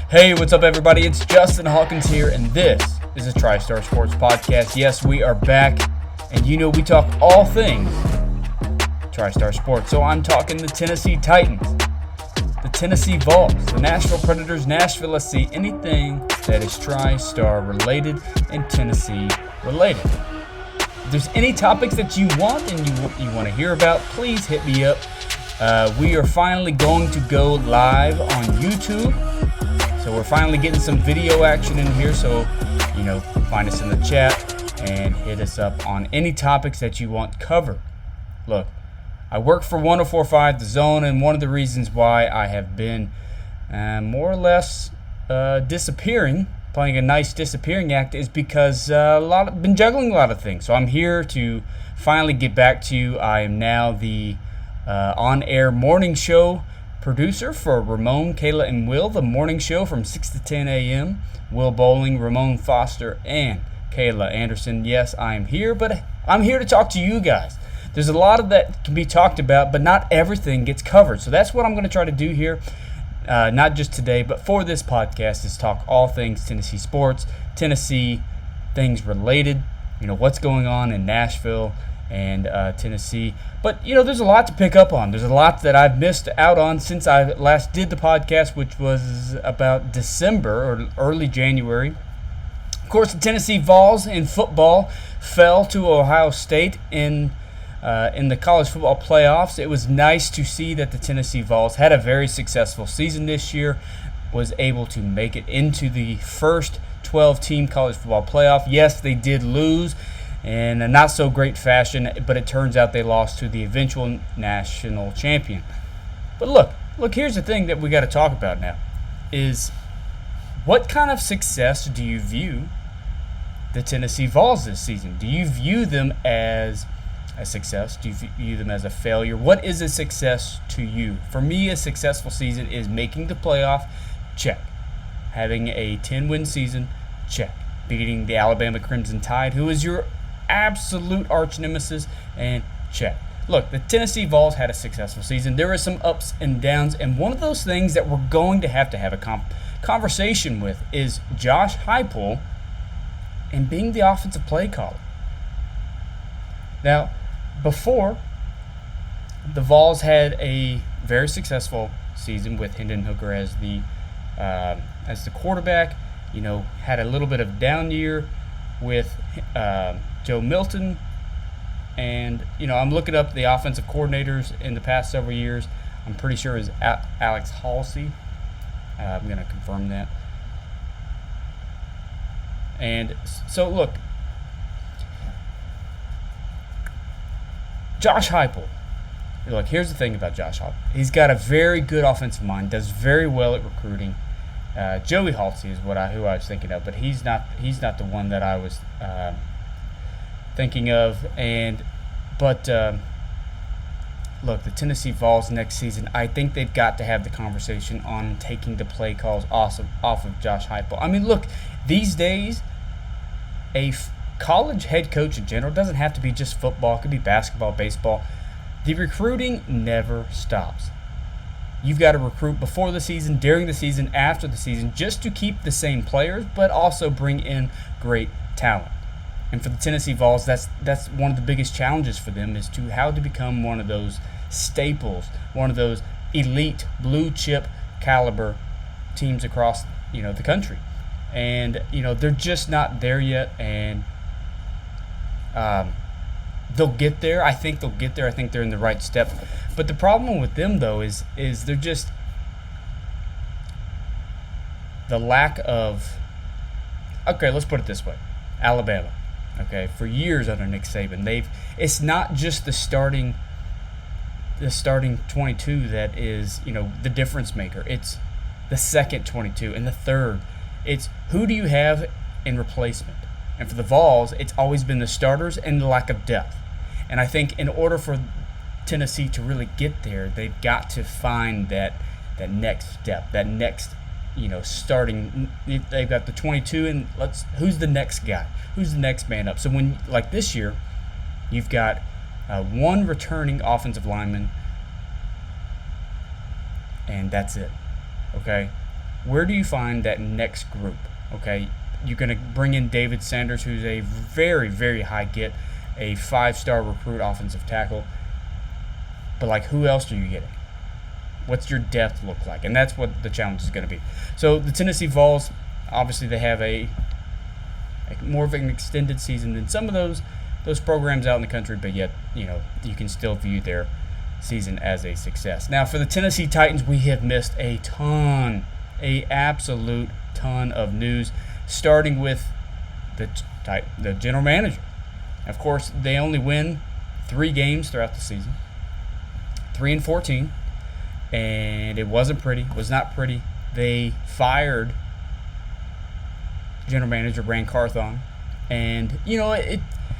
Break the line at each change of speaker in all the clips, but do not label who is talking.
Hey, what's up, everybody? It's Justin Hawkins here, and this is a TriStar Sports Podcast. Yes, we are back, and you know we talk all things TriStar Sports. So I'm talking the Tennessee Titans, the Tennessee Vols, the Nashville Predators, Nashville SC, anything that is TriStar related and Tennessee related. If there's any topics that you want and you want to hear about, please hit me up. We are finally going to go live on YouTube. So we're finally getting some video action in here. So, find us in the chat and hit us up on any topics that you want covered. Look, I work for 104.5 The Zone, and one of the reasons why I have been more or less disappearing, playing a nice disappearing act, is because been juggling a lot of things. So I'm here to finally get back to you. I am now the on-air morning show producer for Ramon, Kayla, and Will, the morning show from 6 to 10 a.m. Will Bowling, Ramon Foster, and Kayla Anderson. Yes, I am here, but I'm here to talk to you guys. There's a lot of that can be talked about, but not everything gets covered. So that's what I'm going to try to do here, not just today, but for this podcast, is talk all things Tennessee sports, Tennessee things related, what's going on in Nashville and Tennessee. But, there's a lot to pick up on. There's a lot that I've missed out on since I last did the podcast, which was about December or early January. Of course, the Tennessee Vols in football fell to Ohio State in the college football playoffs. It was nice to see that the Tennessee Vols had a very successful season this year, was able to make it into the first 12-team college football playoff. Yes, they did lose in a not-so-great fashion, but it turns out they lost to the eventual national champion. But look, here's the thing that we got to talk about now, is what kind of success do you view the Tennessee Vols this season? Do you view them as a success? Do you view them as a failure? What is a success to you? For me, a successful season is making the playoff, check. Having a 10-win season, check. Beating the Alabama Crimson Tide, who is your absolute arch nemesis, and check. Look, the Tennessee Vols had a successful season. There were some ups and downs, and one of those things that we're going to have a conversation with is Josh Heupel and being the offensive play caller. Now, before, the Vols had a very successful season with Hendon Hooker as the quarterback. Had a little bit of down year with Joe Milton, and I'm looking up the offensive coordinators in the past several years. I'm pretty sure it's Alex Halsey. I'm going to confirm that. And so look, Josh Heupel. Look, here's the thing about Josh Heupel. He's got a very good offensive mind, does very well at recruiting. Joey Halsey is who I was thinking of, but he's not the one that I was thinking of. But look, the Tennessee Vols next season, I think they've got to have the conversation on taking the play calls off of Josh Heupel. I mean, look, these days, a college head coach in general doesn't have to be just football. It could be basketball, baseball. The recruiting never stops. You've got to recruit before the season, during the season, after the season, just to keep the same players, but also bring in great talent. And for the Tennessee Vols, that's one of the biggest challenges for them, is to how to become one of those staples, one of those elite blue chip caliber teams across the country. And they're just not there yet, and they'll get there. I think they'll get there. I think they're in the right step. But the problem with them, though, is they're just the lack of. Okay, let's put it this way: Alabama. Okay, for years under Nick Saban, it's not just the starting 22 that is the difference maker. It's the second 22 and the third. It's who do you have in replacement? And for the Vols, it's always been the starters and the lack of depth. And I think in order for Tennessee to really get there, they've got to find that next step, that next, starting. They've got the 22, and who's the next guy? Who's the next man up? So when, like this year, you've got one returning offensive lineman, and that's it. Okay? where do you find that next group? Okay, you're going to bring in David Sanders, who's a very, very high get, a 5-star recruit offensive tackle. But, like, who else are you getting? What's your depth look like? And that's what the challenge is going to be. So the Tennessee Vols, obviously they have a more of an extended season than some of those programs out in the country, but yet, you can still view their season as a success. Now, for the Tennessee Titans, we have missed a absolute ton of news, starting with the general manager. Of course, they only win 3 games throughout the season, 3-14, and it wasn't pretty. It was not pretty. They fired general manager Ran Carthon, and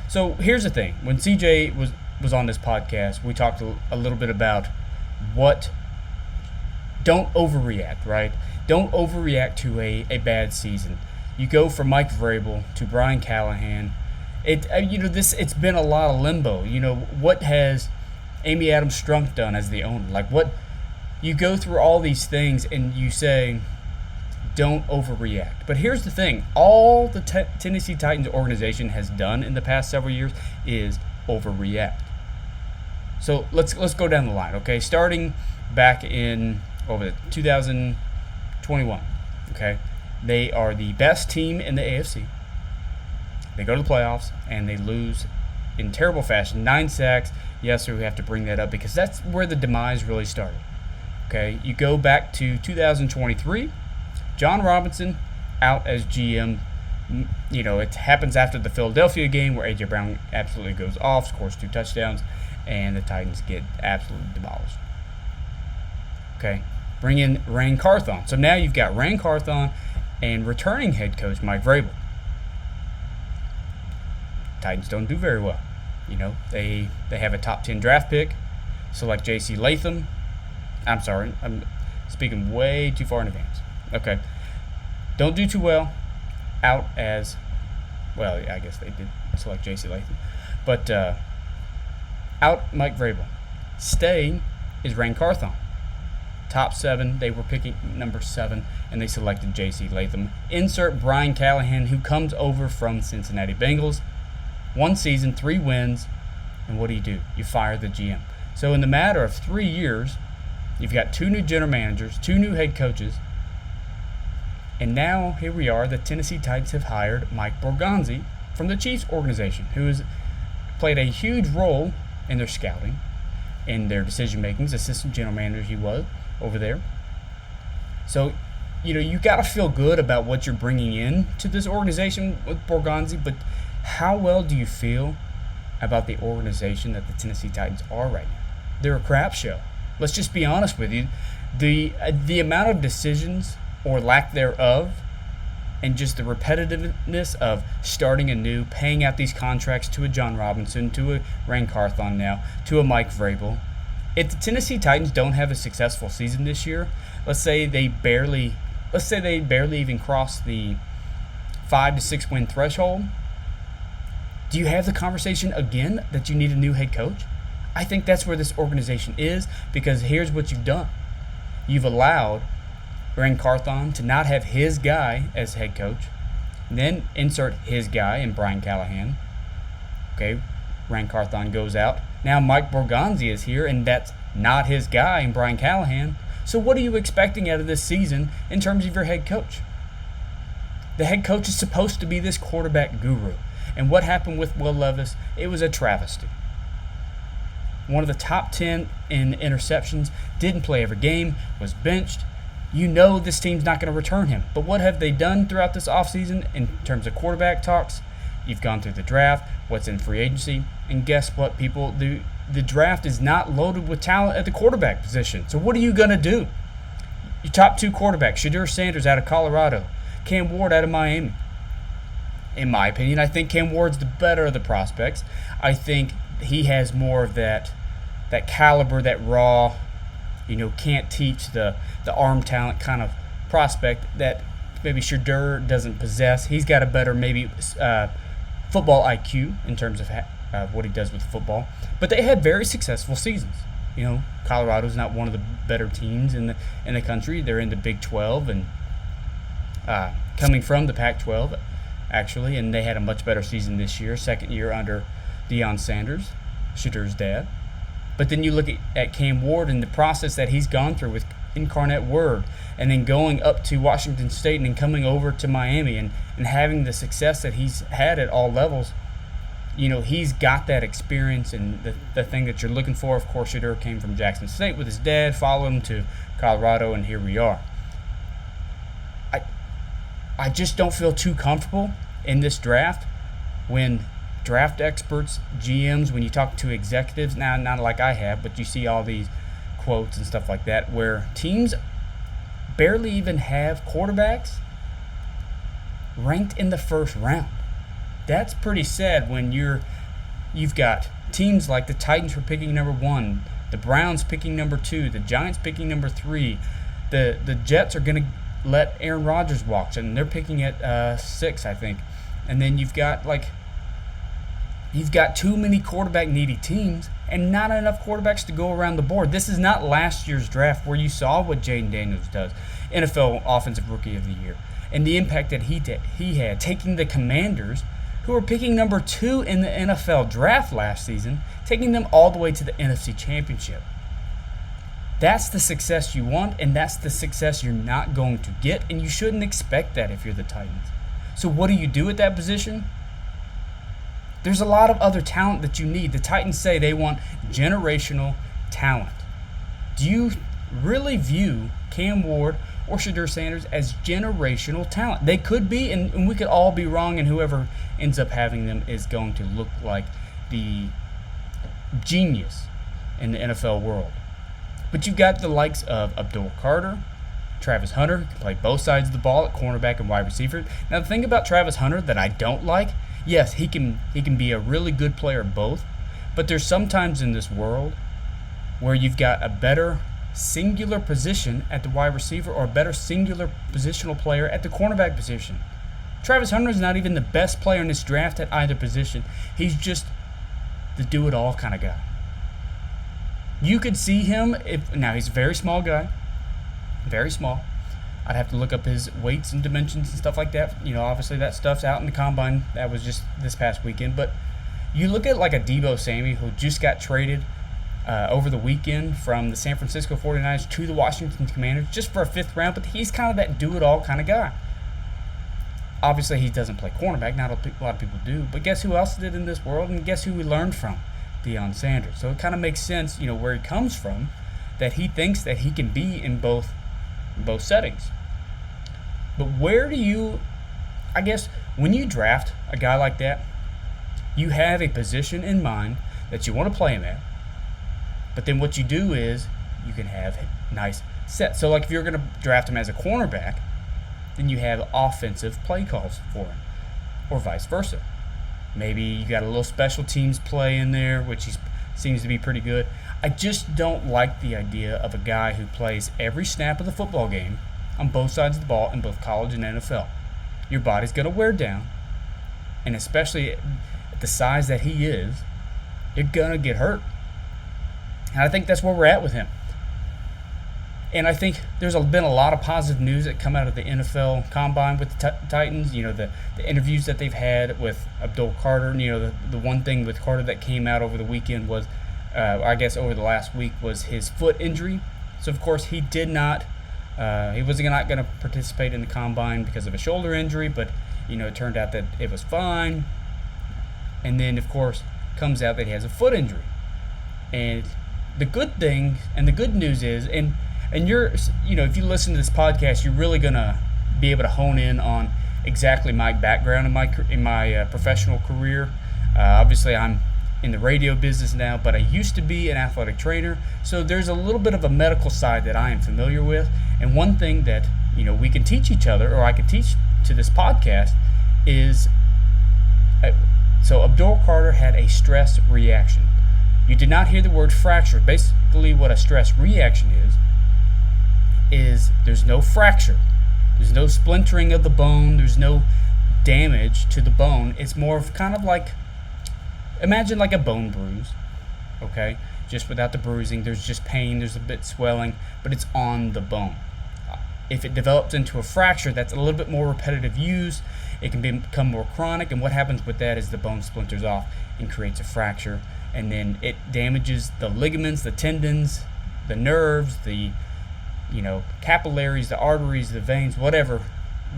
So here's the thing: when CJ was on this podcast, we talked a little bit about don't overreact, right? Don't overreact to a bad season. You go from Mike Vrabel to Brian Callahan. It's been a lot of limbo. What has Amy Adams Strunk done as the owner? Like, what you go through all these things and you say, don't overreact. But here's the thing: all the Tennessee Titans organization has done in the past several years is overreact. So let's go down the line, okay? Starting back in 2021, okay? They are the best team in the AFC. They go to the playoffs and they lose in terrible fashion. 9 sacks. Yes, we have to bring that up because that's where the demise really started. Okay, you go back to 2023. John Robinson out as GM. It happens after the Philadelphia game where A.J. Brown absolutely goes off, scores 2 touchdowns, and the Titans get absolutely demolished. Okay, bring in Ran Carthon. So now you've got Ran Carthon and returning head coach Mike Vrabel. Titans don't do very well. They have a top 10 draft pick, select J.C. Latham. I'm sorry, I'm speaking way too far in advance. Okay, don't do too well. Out as well, I guess they did select J.C. Latham, but out Mike Vrabel. Staying is Ran Carthon. Top 7, they were picking number 7, and they selected J.C. Latham. Insert Brian Callahan, who comes over from Cincinnati Bengals. 1 season, 3 wins, and what do? You fire the GM. So in the matter of 3 years, you've got 2 new general managers, 2 new head coaches, and now here we are. The Tennessee Titans have hired Mike Borgonzi from the Chiefs organization, who has played a huge role in their scouting, in their decision-making. Assistant general manager he was over there. So, you got to feel good about what you're bringing in to this organization with Borgonzi, but how well do you feel about the organization that the Tennessee Titans are right now? They're a crap show. Let's just be honest with you. The amount of decisions or lack thereof, and just the repetitiveness of starting anew, paying out these contracts to a John Robinson, to a Ran Carthon now, to a Mike Vrabel. If the Tennessee Titans don't have a successful season this year, let's say they barely even cross the 5 to 6 win threshold, do you have the conversation again that you need a new head coach? I think that's where this organization is, because here's what you've done. You've allowed Ran Carthon to not have his guy as head coach, then insert his guy in Brian Callahan. Okay, Ran Carthon goes out. Now Mike Borgonzi is here, and that's not his guy in Brian Callahan. So what are you expecting out of this season in terms of your head coach? The head coach is supposed to be this quarterback guru. And what happened with Will Levis? It was a travesty. One of the top 10 in interceptions, didn't play every game, was benched. This team's not going to return him. But what have they done throughout this offseason in terms of quarterback talks? You've gone through the draft, what's in free agency, and guess what, people? The draft is not loaded with talent at the quarterback position. So what are you going to do? Your top 2 quarterbacks, Shedeur Sanders out of Colorado, Cam Ward out of Miami. In my opinion, I think Cam Ward's the better of the prospects. I think he has more of that caliber, that raw, can't teach the arm talent kind of prospect that maybe Shedeur doesn't possess. He's got a better maybe football IQ in terms of what he does with football. But they had very successful seasons. Colorado's not one of the better teams in the country. They're in the Big 12, and coming from the Pac-12, actually, and they had a much better season this year, second year under Deion Sanders, Shadir's dad. But then you look at Cam Ward and the process that he's gone through with Incarnate Word, and then going up to Washington State and then coming over to Miami and having the success that he's had at all levels. He's got that experience and the thing that you're looking for. Of course, Shadir came from Jackson State with his dad, followed him to Colorado, and here we are. I just don't feel too comfortable in this draft when draft experts, GMs, when you talk to executives, now not like I have, but you see all these quotes and stuff like that, where teams barely even have quarterbacks ranked in the first round. That's pretty sad when you've got teams like the Titans for picking number 1, the Browns picking number 2, the Giants picking number 3, the Jets are going to let Aaron Rodgers walk, and they're picking at 6, I think. And then you've got too many quarterback needy teams and not enough quarterbacks to go around the board. This is not last year's draft where you saw what Jaden Daniels does, NFL Offensive Rookie of the Year, and the impact that he had, taking the Commanders, who were picking number 2 in the NFL draft last season, taking them all the way to the NFC Championship. That's the success you want, and that's the success you're not going to get, and you shouldn't expect that if you're the Titans. So what do you do at that position? There's a lot of other talent that you need. The Titans say they want generational talent. Do you really view Cam Ward or Shadir Sanders as generational talent? They could be, and we could all be wrong, and whoever ends up having them is going to look like the genius in the NFL world. But you've got the likes of Abdul Carter, Travis Hunter, who can play both sides of the ball at cornerback and wide receiver. Now, the thing about Travis Hunter that I don't like, yes, he can be a really good player both, but there's sometimes in this world where you've got a better singular position at the wide receiver or a better singular positional player at the cornerback position. Travis Hunter is not even the best player in this draft at either position. He's just the do-it-all kind of guy. You could see him, now he's a very small guy, very small. I'd have to look up his weights and dimensions and stuff like that. Obviously that stuff's out in the combine. That was just this past weekend. But you look at like a Deebo Samuel who just got traded over the weekend from the San Francisco 49ers to the Washington Commanders just for a 5th round, but he's kind of that do-it-all kind of guy. Obviously, he doesn't play cornerback. Not a lot of people do. But guess who else did in this world? And guess who we learned from? Deion Sanders. So it kind of makes sense, where he comes from, that he thinks that he can be in both settings. But where do you, I guess, when you draft a guy like that, you have a position in mind that you want to play him at. But then what you do is you can have nice sets. So like if you're going to draft him as a cornerback, then you have offensive play calls for him, or vice versa. Maybe you got a little special teams play in there, which he seems to be pretty good. I just don't like the idea of a guy who plays every snap of the football game on both sides of the ball in both college and NFL. Your body's going to wear down, and especially at the size that he is, you're going to get hurt. And I think that's where we're at with him. And I think there's been a lot of positive news that come out of the NFL Combine with the Titans. The interviews that they've had with Abdul Carter. The one thing with Carter that came out over the weekend was, I guess over the last week, was his foot injury. So, of course, he did not, he was not going to participate in the Combine because of a shoulder injury, but, it turned out that it was fine. And then, of course, comes out that he has a foot injury. And the good thing and the good news is, and you're, if you listen to this podcast, you're really gonna be able to hone in on exactly my background in my professional career. Obviously, I'm in the radio business now, but I used to be an athletic trainer, so there's a little bit of a medical side that I am familiar with. And one thing that we can teach each other, or I can teach to this podcast, is so Abdul Carter had a stress reaction. You did not hear the word fracture. Basically, what a stress reaction is there's no fracture. There's no splintering of the bone. There's no damage to the bone. It's more of kind of like, imagine like a bone bruise, okay? Just without the bruising. There's just pain. There's a bit swelling, but it's on the bone. If it develops into a fracture, that's a little bit more repetitive use. It can become more chronic, and what happens with that is the bone splinters off and creates a fracture, and then it damages the ligaments, the tendons, the nerves, the capillaries, the arteries, the veins, whatever,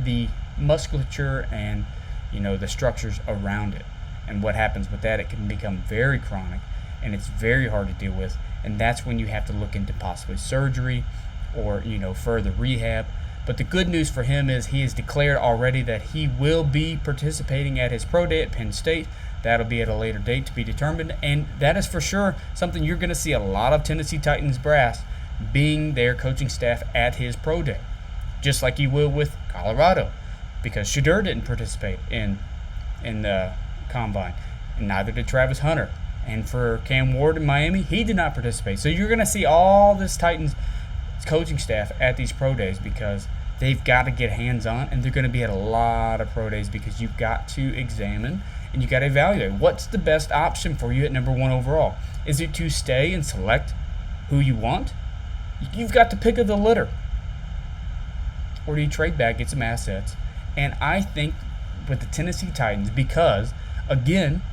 the musculature and the structures around it. And what happens with that, it can become very chronic, and it's very hard to deal with, and that's when you have to look into possibly surgery or further rehab. But the good news for him is he has declared already that he will be participating at his pro day at Penn State. That'll be at a later date to be determined, and that is for sure something you're going to see a lot of Tennessee Titans brass being their coaching staff at his pro day, just like you will with Colorado, because Shedeur didn't participate in the combine, and neither did Travis Hunter. And for Cam Ward in Miami, he did not participate. So you're going to see all this Titans coaching staff at these pro days because they've got to get hands-on, and they're going to be at a lot of pro days because you've got to examine and you've got to evaluate what's the best option for you at number 1 overall. Is it to stay and select who you want? You've got to pick of the litter. Or do you trade back, get some assets? And I think with the Tennessee Titans, because, again,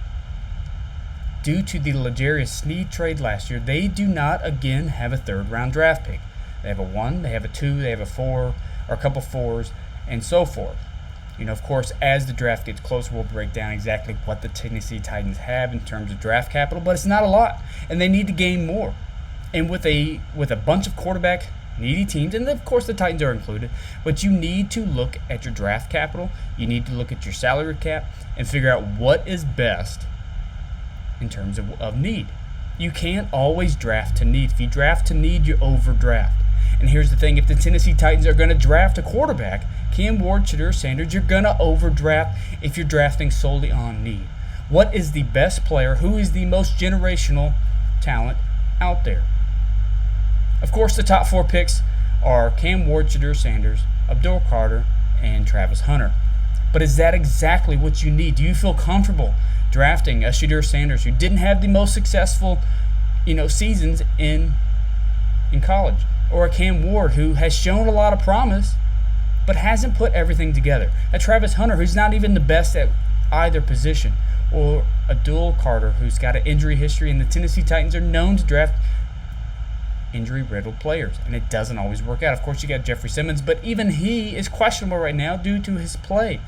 due to the L'Jarius Sneed trade last year, they do not, again, have a third-round draft pick. They have a 1, they have a 2, they have a 4, or a couple 4s, and so forth. Of course, as the draft gets closer, we'll break down exactly what the Tennessee Titans have in terms of draft capital, but it's not a lot, and they need to gain more. And with a bunch of quarterback needy teams, and of course the Titans are included, but you need to look at your draft capital, you need to look at your salary cap, and figure out what is best in terms of need. You can't always draft to need. If you draft to need, you overdraft. And here's the thing, if the Tennessee Titans are going to draft a quarterback, Cam Ward, Shedeur Sanders, you're going to overdraft if you're drafting solely on need. What is the best player? Who is the most generational talent out there? Of course, the top 4 picks are Cam Ward, Shedeur Sanders, Abdul Carter, and Travis Hunter. But is that exactly what you need? Do you feel comfortable drafting a Shedeur Sanders who didn't have the most successful, seasons in college, or a Cam Ward who has shown a lot of promise but hasn't put everything together? A Travis Hunter who's not even the best at either position, or Abdul Carter who's got an injury history, and the Tennessee Titans are known to draft injury-riddled players, and it doesn't always work out. Of course, you got Jeffrey Simmons, but even he is questionable right now due to his play.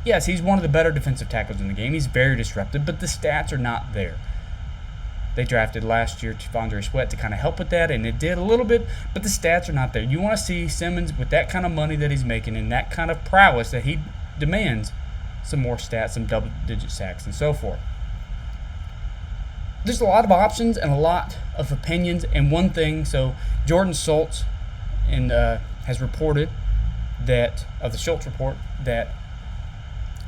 Yes, he's one of the better defensive tackles in the game. He's very disruptive, but the stats are not there. They drafted last year T'Vondre Sweat to kind of help with that, and it did a little bit, but the stats are not there. You want to see Simmons with that kind of money that he's making and that kind of prowess that he demands, some more stats, some double-digit sacks, and so forth. There's a lot of options and a lot of opinions, and one thing, so Jordan Schultz has reported that, of the Schultz report, that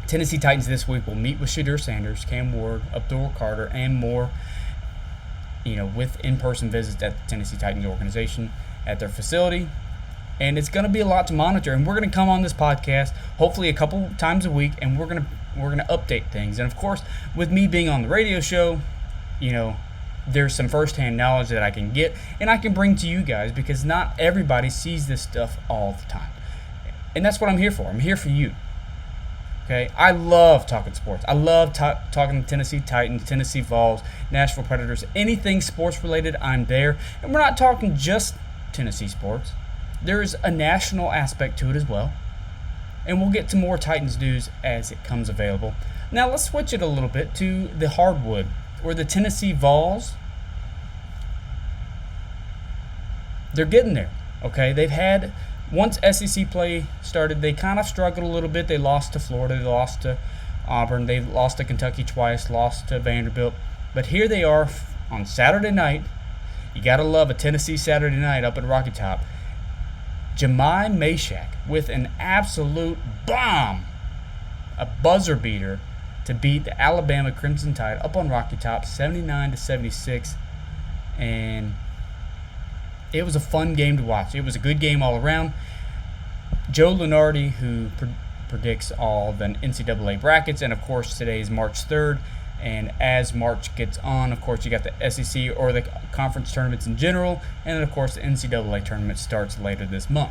Tennessee Titans this week will meet with Shedeur Sanders, Cam Ward, Abdul Carter, and more, with in-person visits at the Tennessee Titans organization at their facility. And it's going to be a lot to monitor, and we're going to come on this podcast hopefully a couple times a week, and we're going to update things. And of course, with me being on the radio show, there's some firsthand knowledge that I can get and I can bring to you guys, because not everybody sees this stuff all the time. And that's what I'm here for. I'm here for you. Okay, I love talking sports. I love talking to Tennessee Titans, Tennessee Vols, Nashville Predators, anything sports related, I'm there. And we're not talking just Tennessee sports. There's a national aspect to it as well. And we'll get to more Titans news as it comes available. Now let's switch it a little bit to the hardwood, or the Tennessee Vols. They're getting there. Okay, they've had, once SEC play started, they kind of struggled a little bit. They lost to Florida, they lost to Auburn, they lost to Kentucky twice, lost to Vanderbilt. But here they are on Saturday night. You got to love a Tennessee Saturday night up at Rocky Top. Jemai Mashack with an absolute bomb, a buzzer beater to beat the Alabama Crimson Tide up on Rocky Top 79-76. And it was a fun game to watch. It was a good game all around. Joe Lunardi, who predicts all the NCAA brackets, and of course today is March 3rd, and as March gets on, of course you got the SEC or the conference tournaments in general, and then of course the NCAA tournament starts later this month.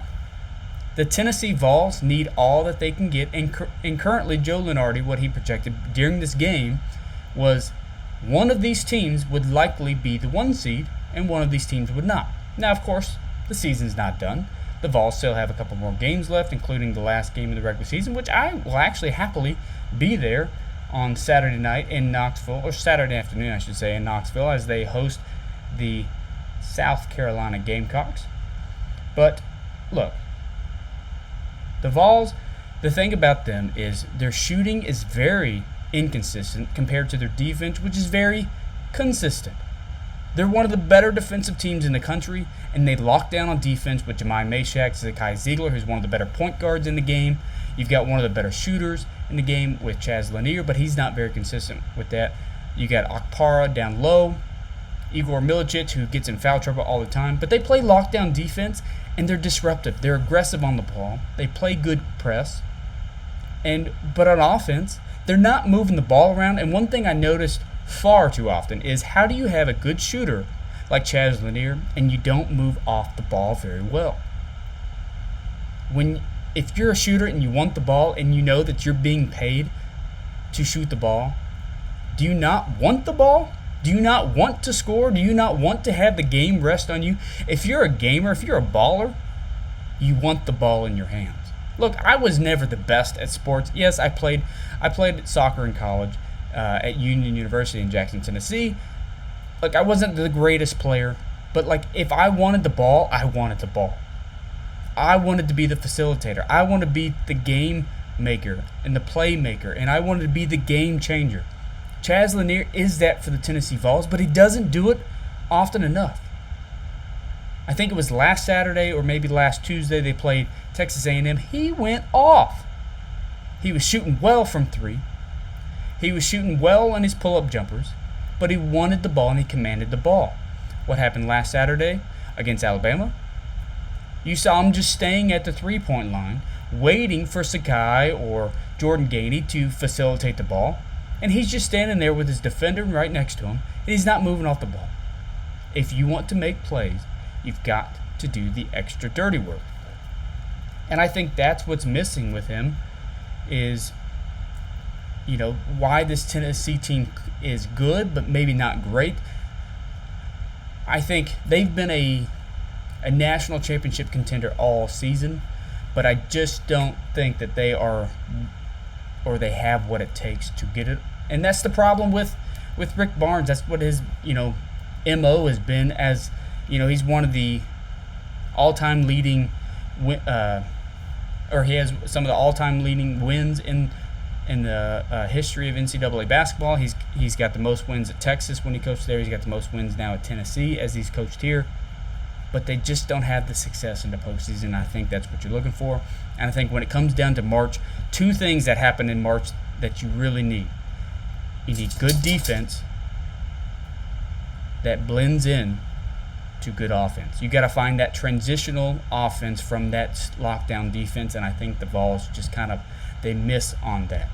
The Tennessee Vols need all that they can get, and currently Joe Lunardi, what he projected during this game was one of these teams would likely be the 1 seed, and one of these teams would not. Now, of course, the season's not done. The Vols still have a couple more games left, including the last game of the regular season, which I will actually happily be there on Saturday night in Knoxville, or Saturday afternoon, I should say, in Knoxville, as they host the South Carolina Gamecocks. But, look, the Vols, the thing about them is their shooting is very inconsistent compared to their defense, which is very consistent. They're one of the better defensive teams in the country, and they lock down on defense with Jemai Mashack, Zakai Ziegler, who's one of the better point guards in the game. You've got one of the better shooters in the game with Chaz Lanier, but he's not very consistent with that. You got Okpara down low, Igor Milicic, who gets in foul trouble all the time, but they play lockdown defense, and they're disruptive. They're aggressive on the ball. They play good press, but on offense, they're not moving the ball around. And one thing I noticed far too often is, how do you have a good shooter like Chaz Lanier and you don't move off the ball very well? If you're a shooter and you want the ball and you know that you're being paid to shoot the ball, do you not want the ball? Do you not want to score? Do you not want to have the game rest on you? If you're a gamer, if you're a baller, you want the ball in your hands. Look, I was never the best at sports. Yes, I played soccer in college at Union University in Jackson, Tennessee. Look, I wasn't the greatest player, but if I wanted the ball, I wanted the ball. I wanted to be the facilitator. I wanted to be the game maker and the playmaker, and I wanted to be the game changer. Chaz Lanier is that for the Tennessee Vols, but he doesn't do it often enough. I think it was last Saturday or maybe last Tuesday they played Texas A&M. He went off. He was shooting well from 3. He was shooting well on his pull-up jumpers, but he wanted the ball and he commanded the ball. What happened last Saturday against Alabama? You saw him just staying at the 3-point line, waiting for Sakai or Jordan Gainey to facilitate the ball, and he's just standing there with his defender right next to him, and he's not moving off the ball. If you want to make plays, you've got to do the extra dirty work. And I think that's what's missing with him is, why this Tennessee team is good, but maybe not great. I think they've been a national championship contender all season, but I just don't think that they are, or they have what it takes to get it. And that's the problem with Rick Barnes. That's what his, MO has been, as, he's one of the all-time leading, or he has some of the all-time leading wins in the history of NCAA basketball. He's got the most wins at Texas when he coached there. He's got the most wins now at Tennessee as he's coached here. But they just don't have the success in the postseason. I think that's what you're looking for. And I think when it comes down to March, 2 things that happen in March that you really need. You need good defense that blends in to good offense. You got to find that transitional offense from that lockdown defense, and I think the Vols just they miss on that.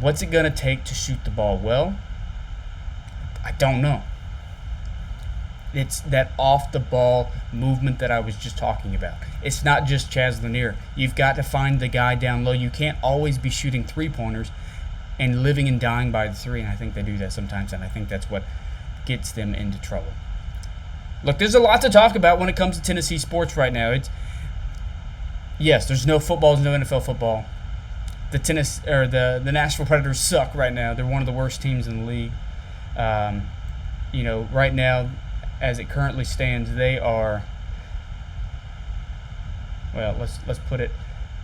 What's it going to take to shoot the ball well? I don't know. It's that off-the-ball movement that I was just talking about. It's not just Chaz Lanier. You've got to find the guy down low. You can't always be shooting 3-pointers and living and dying by the 3, and I think they do that sometimes, and I think that's what gets them into trouble. Look, there's a lot to talk about when it comes to Tennessee sports right now. Yes, there's no football, there's no NFL football. The Nashville Predators suck right now. They're one of the worst teams in the league. Right now, as it currently stands, they are, let's put it,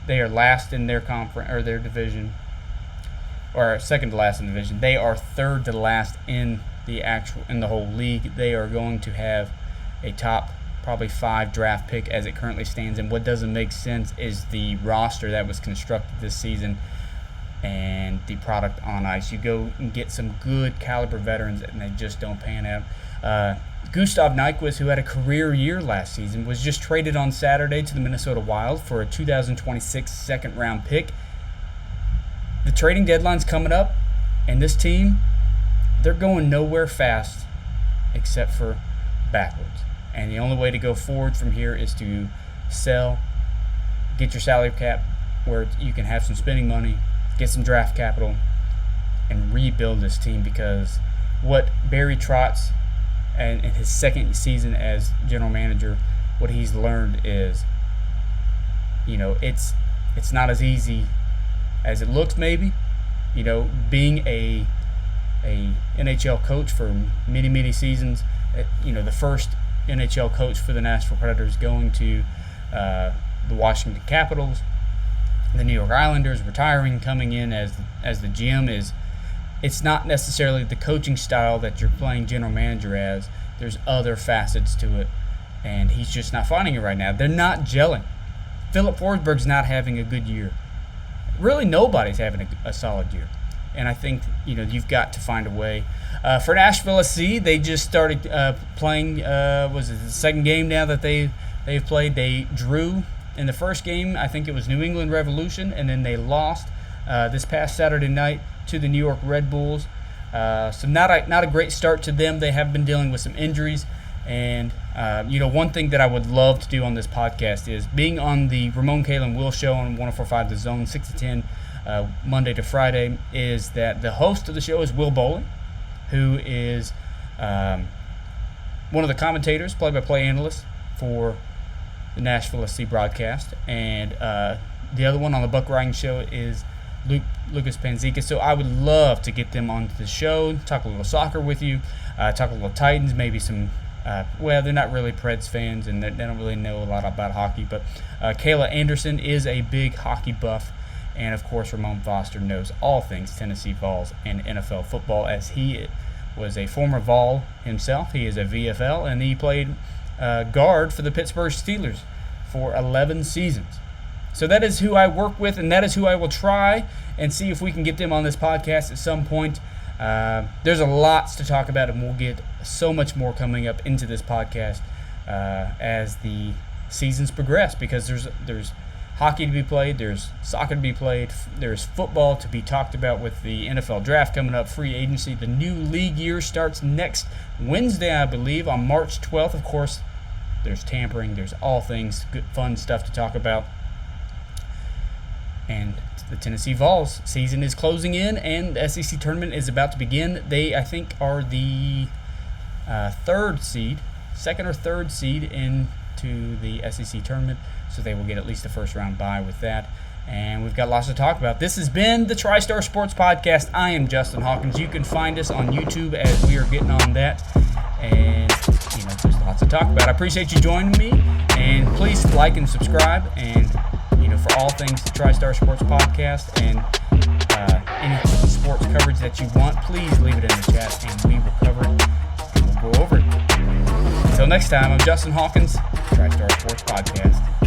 they are last in their conference or their division, or second to last in the division. They are third to last in the whole league. They are going to have a top probably 5 draft pick as it currently stands. And what doesn't make sense is the roster that was constructed this season and the product on ice. You go and get some good caliber veterans and they just don't pan out. Gustav Nyquist, who had a career year last season, was just traded on Saturday to the Minnesota Wild for a 2026 second-round pick. The trading deadline's coming up, and this team, they're going nowhere fast except for backwards. And the only way to go forward from here is to sell, get your salary cap where you can have some spending money, get some draft capital, and rebuild this team, because what Barry Trotz and in his second season as general manager, what he's learned is, it's not as easy as it looks maybe. Being a NHL coach for many seasons, the first NHL coach for the Nashville Predators going to the Washington Capitals, the New York Islanders, retiring, coming in as the GM it's not necessarily the coaching style that you're playing general manager as. There's other facets to it, and he's just not finding it right now. They're not gelling. Philip Forsberg's not having a good year. Really, nobody's having a solid year. And I think, you've got to find a way. For Nashville SC, they just started playing, was it the second game now that they've played? They drew in the first game. I think it was New England Revolution, and then they lost this past Saturday night to the New York Red Bulls. So not a great start to them. They have been dealing with some injuries. And, one thing that I would love to do on this podcast is being on the Ramon Kalen Will Show on 104.5 The Zone, 6 to 10, Monday to Friday, is that the host of the show is Will Bowling, who is one of the commentators, play-by-play analyst for the Nashville SC broadcast. And the other one on the Buck Riding Show is Lucas Panzica. So I would love to get them onto the show, talk a little soccer with you, talk a little Titans, maybe some they're not really Preds fans, and they don't really know a lot about hockey, but Kayla Anderson is a big hockey buff, and of course Ramon Foster knows all things Tennessee Vols and NFL football, as he was a former Vol himself. He is a VFL, and he played guard for the Pittsburgh Steelers for 11 seasons. So that is who I work with, and that is who I will try and see if we can get them on this podcast at some point. There's a lot to talk about, and we'll get so much more coming up into this podcast as the seasons progress, because there's hockey to be played, there's soccer to be played, there's football to be talked about with the NFL draft coming up, free agency. The new league year starts next Wednesday, I believe, on March 12th. Of course, there's tampering, there's all things good, fun stuff to talk about. And the Tennessee Vols season is closing in, and the SEC tournament is about to begin. They, I think, are the second or third seed into the SEC tournament, so they will get at least a first-round bye with that. And we've got lots to talk about. This has been the TriStar Sports Podcast. I am Justin Hawkins. You can find us on YouTube as we are getting on that. And, there's lots to talk about. I appreciate you joining me, and please like and subscribe, and for all things the TriStar Sports Podcast, and any sports coverage that you want, please leave it in the chat, and we will cover it, and we'll go over it. Until next time, I'm Justin Hawkins, TriStar Sports Podcast.